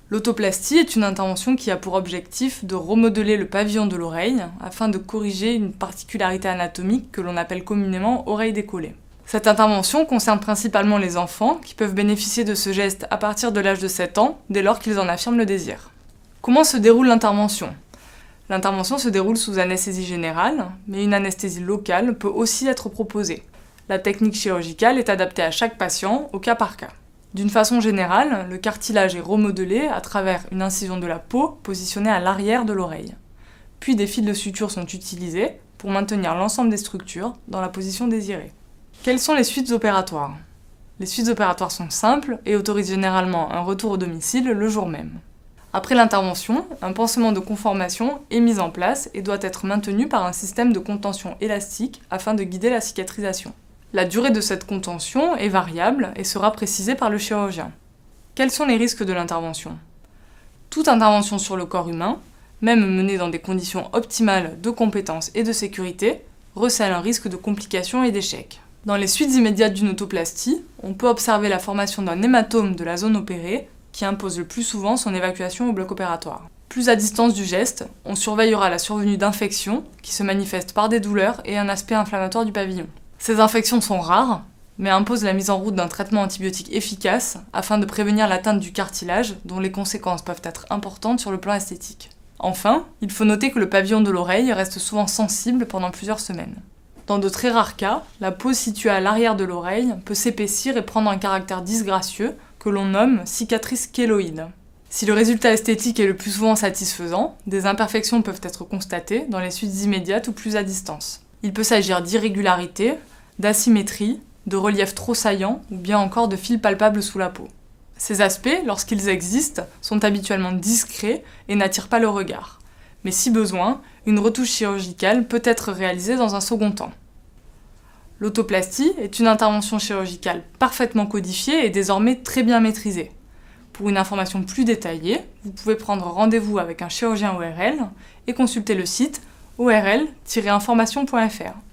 L'autoplastie est une intervention qui a pour objectif de remodeler le pavillon de l'oreille afin de corriger une particularité anatomique que l'on appelle communément oreille décollée. Cette intervention concerne principalement les enfants qui peuvent bénéficier de ce geste à partir de l'âge de 7 ans dès lors qu'ils en affirment le désir. Comment se déroule l'intervention ? L'intervention se déroule sous anesthésie générale, mais une anesthésie locale peut aussi être proposée. La technique chirurgicale est adaptée à chaque patient au cas par cas. D'une façon générale, le cartilage est remodelé à travers une incision de la peau positionnée à l'arrière de l'oreille. Puis des fils de suture sont utilisés pour maintenir l'ensemble des structures dans la position désirée. Quelles sont les suites opératoires ? Les suites opératoires sont simples et autorisent généralement un retour au domicile le jour même. Après l'intervention, un pansement de conformation est mis en place et doit être maintenu par un système de contention élastique afin de guider la cicatrisation. La durée de cette contention est variable et sera précisée par le chirurgien. Quels sont les risques de l'intervention ? Toute intervention sur le corps humain, même menée dans des conditions optimales de compétence et de sécurité, recèle un risque de complications et d'échec. Dans les suites immédiates d'une autoplastie, on peut observer la formation d'un hématome de la zone opérée qui impose le plus souvent son évacuation au bloc opératoire. Plus à distance du geste, on surveillera la survenue d'infections qui se manifestent par des douleurs et un aspect inflammatoire du pavillon. Ces infections sont rares, mais imposent la mise en route d'un traitement antibiotique efficace afin de prévenir l'atteinte du cartilage dont les conséquences peuvent être importantes sur le plan esthétique. Enfin, il faut noter que le pavillon de l'oreille reste souvent sensible pendant plusieurs semaines. Dans de très rares cas, la peau située à l'arrière de l'oreille peut s'épaissir et prendre un caractère disgracieux que l'on nomme cicatrice kéloïde. Si le résultat esthétique est le plus souvent satisfaisant, des imperfections peuvent être constatées dans les suites immédiates ou plus à distance. Il peut s'agir d'irrégularités, d'asymétries, de reliefs trop saillants ou bien encore de fils palpables sous la peau. Ces aspects, lorsqu'ils existent, sont habituellement discrets et n'attirent pas le regard. Mais si besoin, une retouche chirurgicale peut être réalisée dans un second temps. L'autoplastie est une intervention chirurgicale parfaitement codifiée et désormais très bien maîtrisée. Pour une information plus détaillée, vous pouvez prendre rendez-vous avec un chirurgien ORL et consulter le site orl-information.fr.